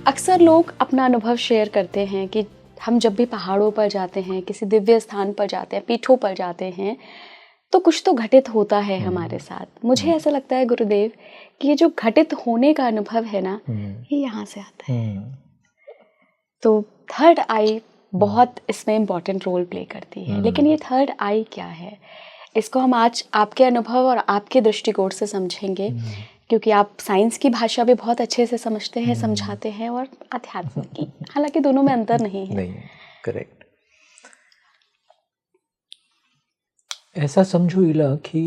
अक्सर लोग अपना अनुभव शेयर करते हैं कि हम जब भी पहाड़ों पर जाते हैं, किसी दिव्य स्थान पर जाते हैं, पीठों पर जाते हैं, तो कुछ तो घटित होता है हमारे साथ। मुझे ऐसा लगता है गुरुदेव कि ये जो घटित होने का अनुभव है ना, ये यहाँ से आता है। तो थर्ड आई बहुत इसमें इम्पॉर्टेंट रोल प्ले करती है। लेकिन ये थर्ड आई क्या है, इसको हम आज आपके अनुभव और आपके दृष्टिकोण से समझेंगे, क्योंकि आप साइंस की भाषा भी बहुत अच्छे से समझते हैं, समझाते हैं, और अध्यात्म की, हालांकि दोनों में अंतर नहीं है। नहीं, करेक्ट। ऐसा समझो इला कि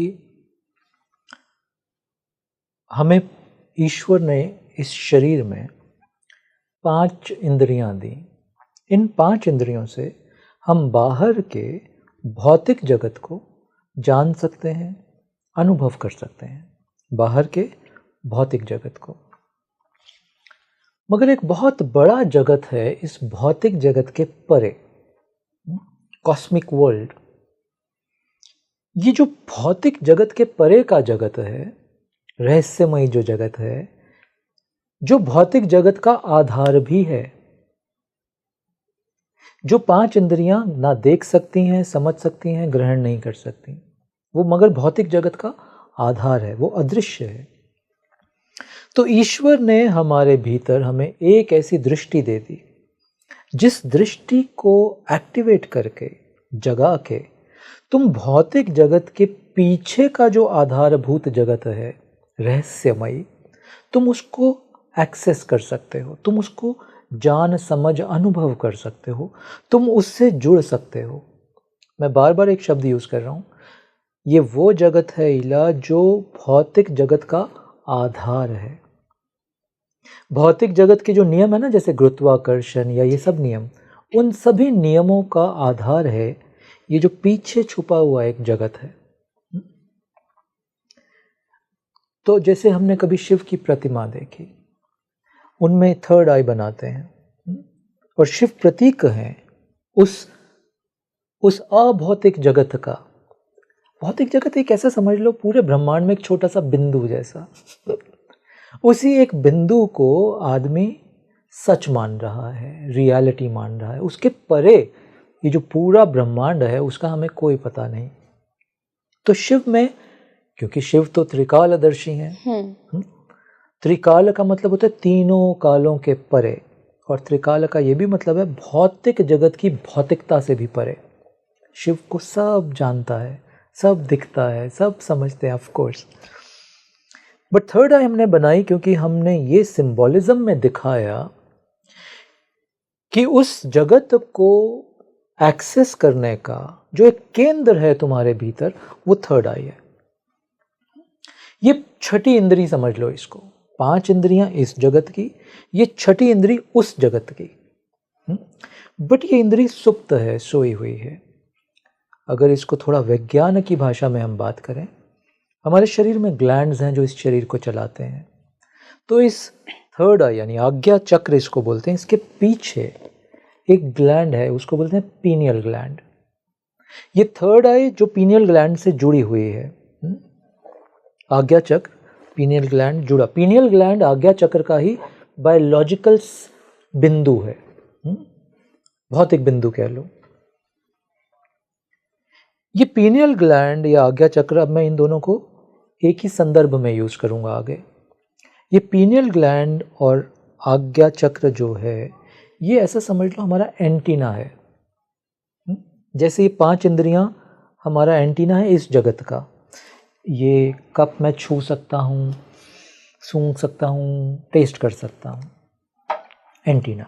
हमें ईश्वर ने इस शरीर में 5 इंद्रियां दी। इन 5 इंद्रियों से हम बाहर के भौतिक जगत को जान सकते हैं, अनुभव कर सकते हैं, बाहर के भौतिक जगत को। मगर एक बहुत बड़ा जगत है इस भौतिक जगत के परे, कॉस्मिक वर्ल्ड। ये जो भौतिक जगत के परे का जगत है, रहस्यमयी जो जगत है, जो भौतिक जगत का आधार भी है, जो 5 इंद्रियां ना देख सकती हैं, समझ सकती हैं, ग्रहण नहीं कर सकती, वो मगर भौतिक जगत का आधार है, वो अदृश्य है। तो ईश्वर ने हमारे भीतर हमें एक ऐसी दृष्टि दे दी, जिस दृष्टि को एक्टिवेट करके, जगा के, तुम भौतिक जगत के पीछे का जो आधारभूत जगत है, रहस्यमयी, तुम उसको एक्सेस कर सकते हो, तुम उसको जान समझ अनुभव कर सकते हो, तुम उससे जुड़ सकते हो। मैं बार बार एक शब्द यूज कर रहा हूं, ये वो जगत है इला जो भौतिक जगत का आधार है। भौतिक जगत के जो नियम है ना, जैसे गुरुत्वाकर्षण या ये सब नियम, उन सभी नियमों का आधार है ये जो पीछे छुपा हुआ एक जगत है। तो जैसे हमने कभी शिव की प्रतिमा देखी, उनमें थर्ड आई बनाते हैं, और शिव प्रतीक हैं उस अभौतिक जगत का। भौतिक जगत एक ऐसा समझ लो पूरे ब्रह्मांड में एक छोटा सा बिंदु जैसा। उसी एक बिंदु को आदमी सच मान रहा है, रियलिटी मान रहा है। उसके परे ये जो पूरा ब्रह्मांड है उसका हमें कोई पता नहीं। तो शिव में, क्योंकि शिव तो त्रिकालदर्शी हैं, त्रिकाल का मतलब होता है तीनों कालों के परे, और त्रिकाल का ये भी मतलब है भौतिक जगत की भौतिकता से भी परे। शिव को सब जानता है, सब दिखता है, सब समझते हैं, ऑफ कोर्स। बट थर्ड आई हमने बनाई क्योंकि हमने ये सिंबॉलिज्म में दिखाया कि उस जगत को एक्सेस करने का जो एक केंद्र है तुम्हारे भीतर, वो थर्ड आई है। ये छठी इंद्री समझ लो इसको। 5 इंद्रियां इस जगत की, ये छठी इंद्री उस जगत की। बट ये इंद्री सुप्त है, सोई हुई है। अगर इसको थोड़ा विज्ञान की भाषा में हम बात करें, हमारे शरीर में ग्लैंड्स हैं जो इस शरीर को चलाते हैं। तो इस थर्ड आई यानी आज्ञा चक्र इसको बोलते हैं, इसके पीछे एक ग्लैंड है, उसको बोलते हैं पीनियल ग्लैंड। ये थर्ड आई जो पीनियल ग्लैंड से जुड़ी हुई है, आज्ञा चक्र पीनियल ग्लैंड जुड़ा। पीनियल ग्लैंड आज्ञा चक्र का ही बायोलॉजिकल बिंदु है, भौतिक बिंदु कह लो। ये पीनियल ग्लैंड या आज्ञा चक्र, अब मैं इन दोनों को एक ही संदर्भ में यूज करूंगा आगे। ये पीनियल ग्लैंड और आज्ञा चक्र जो है, ये ऐसा समझ लो हमारा एंटीना है। जैसे ये 5 इंद्रियां हमारा एंटीना है इस जगत का। ये कप मैं छू सकता हूँ, सूंघ सकता हूँ, टेस्ट कर सकता हूँ, एंटीना।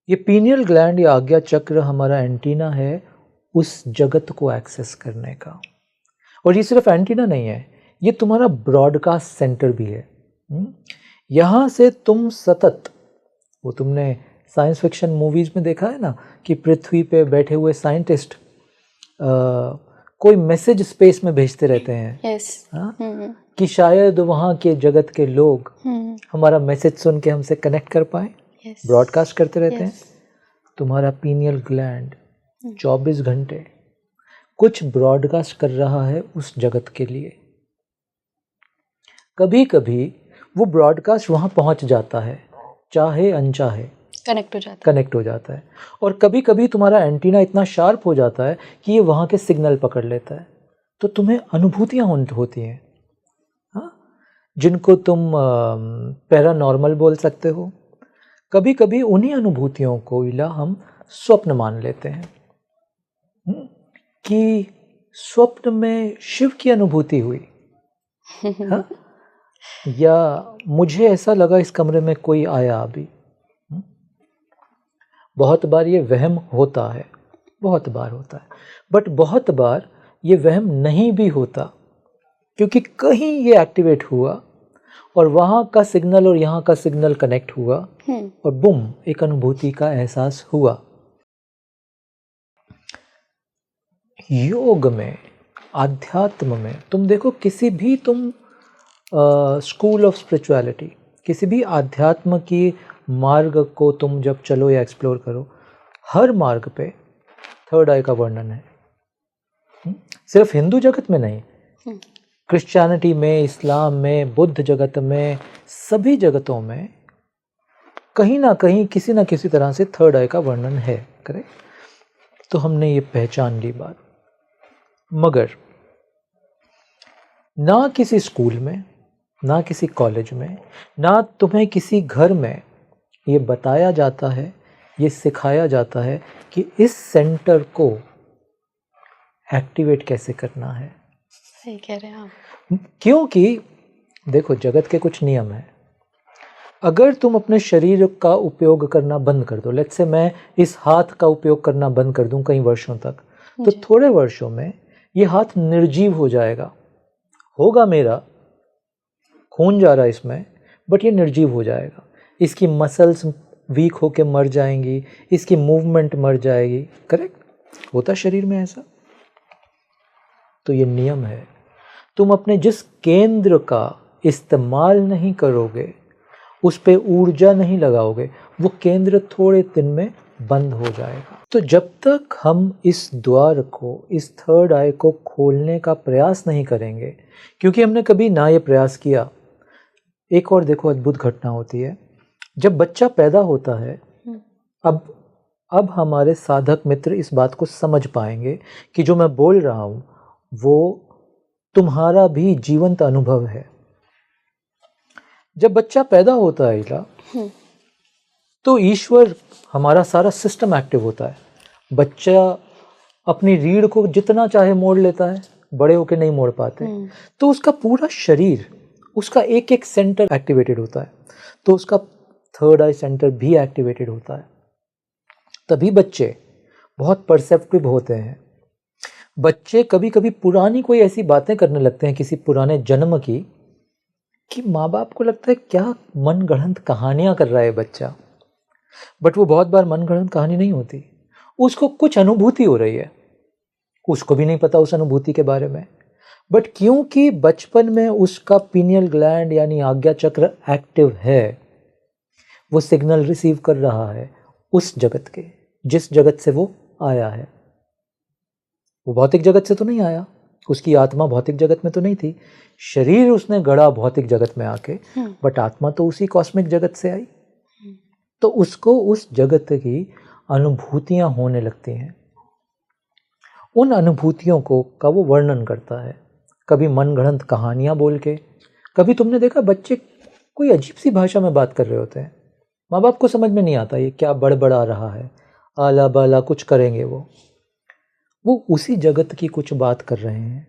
ये पीनियल ग्लैंड या आज्ञा चक्र हमारा एंटीना है उस जगत को एक्सेस करने का। और ये सिर्फ एंटीना नहीं है, ये तुम्हारा ब्रॉडकास्ट सेंटर भी है। यहाँ से तुम सतत, वो तुमने साइंस फिक्शन मूवीज में देखा है ना कि पृथ्वी पे बैठे हुए साइंटिस्ट कोई मैसेज स्पेस में भेजते रहते हैं। yes. कि शायद वहाँ के जगत के लोग हमारा मैसेज सुन के हमसे कनेक्ट कर पाए। ब्रॉडकास्ट करते रहते हैं। तुम्हारा पीनियल ग्लैंड 24 घंटे कुछ ब्रॉडकास्ट कर रहा है उस जगत के लिए। कभी कभी वो ब्रॉडकास्ट वहाँ पहुँच जाता है चाहे अनचाहे कनेक्ट हो जाता है। और कभी कभी तुम्हारा एंटीना इतना शार्प हो जाता है कि ये वहाँ के सिग्नल पकड़ लेता है, तो तुम्हें अनुभूतियाँ होती हैं, हाँ, जिनको तुम पैरानॉर्मल बोल सकते हो। कभी कभी उन्हीं अनुभूतियों को इला हम स्वप्न मान लेते हैं, कि स्वप्न में शिव की अनुभूति हुई, हाँ? या मुझे ऐसा लगा इस कमरे में कोई आया अभी। बहुत बार ये वहम होता है, बहुत बार होता है, बट बहुत बार ये वहम नहीं भी होता, क्योंकि कहीं ये एक्टिवेट हुआ और वहाँ का सिग्नल और यहाँ का सिग्नल कनेक्ट हुआ और बुम, एक अनुभूति का एहसास हुआ। योग में, आध्यात्म में तुम देखो, किसी भी तुम स्कूल ऑफ स्पिरिचुअलिटी, किसी भी आध्यात्म की मार्ग को तुम जब चलो या एक्सप्लोर करो, हर मार्ग पे थर्ड आई का वर्णन है। सिर्फ हिंदू जगत में नहीं, क्रिश्चियनिटी में, इस्लाम में, बुद्ध जगत में, सभी जगतों में कहीं ना कहीं किसी ना किसी तरह से थर्ड आई का वर्णन है, करेक्ट। तो हमने ये पहचान ली बात। मगर ना किसी स्कूल में, ना किसी कॉलेज में, ना तुम्हें किसी घर में ये बताया जाता है, ये सिखाया जाता है कि इस सेंटर को एक्टिवेट कैसे करना है। सही कह रहे हैं आप। क्योंकि देखो, जगत के कुछ नियम हैं। अगर तुम अपने शरीर का उपयोग करना बंद कर दो, लेट्स से मैं इस हाथ का उपयोग करना बंद कर दूं कई वर्षों तक, तो थोड़े वर्षों में ये हाथ निर्जीव हो जाएगा। होगा मेरा, खून जा रहा है इसमें, बट ये निर्जीव हो जाएगा। इसकी मसल्स वीक होके मर जाएंगी, इसकी मूवमेंट मर जाएगी, करेक्ट। होता शरीर में ऐसा। तो ये नियम है। तुम अपने जिस केंद्र का इस्तेमाल नहीं करोगे, उस पे ऊर्जा नहीं लगाओगे, वो केंद्र थोड़े दिन में बंद हो जाएगा। तो जब तक हम इस द्वार को, इस थर्ड आई को खोलने का प्रयास नहीं करेंगे, क्योंकि हमने कभी ना ये प्रयास किया। एक और देखो अद्भुत घटना होती है, जब बच्चा पैदा होता है, अब हमारे साधक मित्र इस बात को समझ पाएंगे कि जो मैं बोल रहा हूँ वो तुम्हारा भी जीवंत अनुभव है। जब बच्चा पैदा होता है इला, तो ईश्वर, हमारा सारा सिस्टम एक्टिव होता है। बच्चा अपनी रीढ़ को जितना चाहे मोड़ लेता है, बड़े होके नहीं मोड़ पाते, तो उसका पूरा शरीर, उसका एक एक सेंटर एक्टिवेटेड होता है, तो उसका थर्ड आई सेंटर भी एक्टिवेटेड होता है। तभी बच्चे बहुत परसेप्टिव होते हैं। बच्चे कभी कभी पुरानी कोई ऐसी बातें करने लगते हैं किसी पुराने जन्म की, कि माँ बाप को लगता है क्या मनगढ़ंत कहानियां कर रहा है बच्चा। बट वो बहुत बार मनगढ़ंत कहानी नहीं होती, उसको कुछ अनुभूति हो रही है, उसको भी नहीं पता उस अनुभूति के बारे में। बट क्योंकि बचपन में उसका पीनियल ग्लैंड यानी आज्ञा चक्र एक्टिव है, वो सिग्नल रिसीव कर रहा है उस जगत के, जिस जगत से वो आया है। वो भौतिक जगत से तो नहीं आया, उसकी आत्मा भौतिक जगत में तो नहीं थी, शरीर उसने गढ़ा भौतिक जगत में आके, बट आत्मा तो उसी कॉस्मिक जगत से आई। तो उसको उस जगत की अनुभूतियां होने लगती हैं। उन अनुभूतियों का वो वर्णन करता है, कभी मनगढ़ंत कहानियां बोल के, कभी तुमने देखा बच्चे कोई अजीब सी भाषा में बात कर रहे होते हैं, माँ बाप को समझ में नहीं आता ये क्या बड़बड़ा रहा है, आला बाला कुछ करेंगे। वो उसी जगत की कुछ बात कर रहे हैं,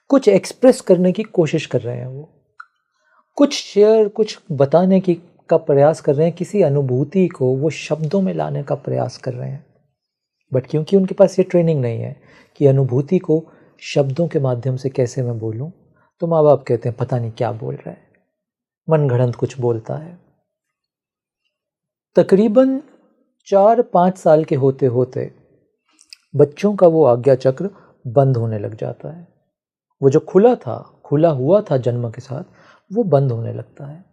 कुछ एक्सप्रेस करने की कोशिश कर रहे हैं, वो कुछ शेयर, कुछ बताने की का प्रयास कर रहे हैं, किसी अनुभूति को वो शब्दों में लाने का प्रयास कर रहे हैं। बट क्योंकि उनके पास ये ट्रेनिंग नहीं है कि अनुभूति को शब्दों के माध्यम से कैसे मैं बोलूं, तो माँ बाप कहते हैं पता नहीं क्या बोल रहा है, मनगढ़ंत कुछ बोलता है। तकरीबन 4-5 साल के होते होते बच्चों का वो आज्ञा चक्र बंद होने लग जाता है। वो जो खुला हुआ था जन्म के साथ, वो बंद होने लगता है।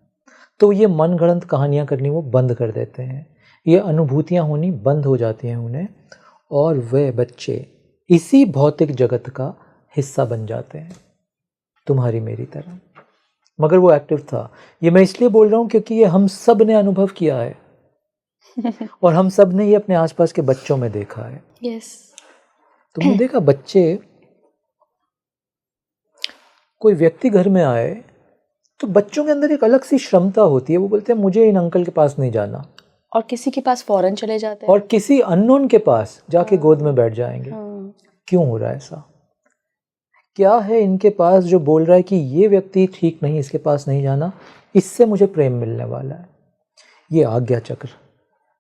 तो ये मनगढ़ंत कहानियां करनी वो बंद कर देते हैं, ये अनुभूतियां होनी बंद हो जाती हैं उन्हें, और वे बच्चे इसी भौतिक जगत का हिस्सा बन जाते हैं, तुम्हारी मेरी तरह। मगर वो एक्टिव था। ये मैं इसलिए बोल रहा हूँ क्योंकि ये हम सब ने अनुभव किया है और हम सब ने ये अपने आसपास के बच्चों में देखा है। यस। तुमने देखा बच्चे, कोई व्यक्ति घर में आए तो बच्चों के अंदर एक अलग सी क्षमता होती है, वो बोलते हैं मुझे इन अंकल के पास नहीं जाना, और किसी के पास फौरन चले जाते हैं और किसी अननोन के पास जाके गोद में बैठ जाएंगे। क्यों हो रहा है ऐसा? क्या है इनके पास जो बोल रहा है कि ये व्यक्ति ठीक नहीं, इसके पास नहीं जाना, इससे मुझे प्रेम मिलने वाला है? ये आज्ञा चक्र,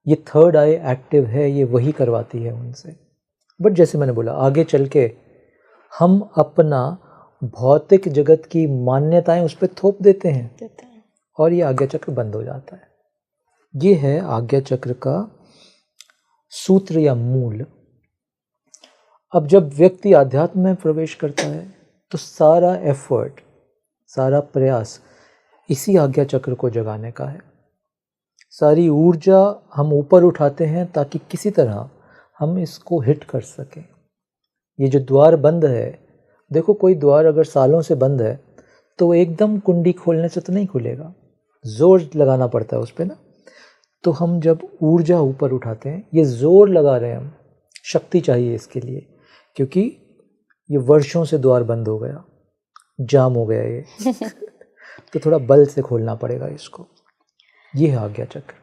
ये थर्ड आई एक्टिव है, ये वही करवाती है उनसे। बट जैसे मैंने बोला, आगे चल के हम अपना भौतिक जगत की मान्यताएं उस पर थोप देते हैं और ये आज्ञा चक्र बंद हो जाता है। ये है आज्ञा चक्र का सूत्र या मूल। अब जब व्यक्ति आध्यात्म में प्रवेश करता है तो सारा एफर्ट, सारा प्रयास इसी आज्ञा चक्र को जगाने का है। सारी ऊर्जा हम ऊपर उठाते हैं ताकि किसी तरह हम इसको हिट कर सकें। ये जो द्वार बंद है, देखो कोई द्वार अगर सालों से बंद है तो एकदम कुंडी खोलने से तो नहीं खुलेगा, जोर लगाना पड़ता है उस पर ना। तो हम जब ऊर्जा ऊपर उठाते हैं, ये जोर लगा रहे हैं हम, शक्ति चाहिए इसके लिए, क्योंकि ये वर्षों से द्वार बंद हो गया, जाम हो गया ये तो थोड़ा बल से खोलना पड़ेगा इसको। ये है आज्ञा चक्र।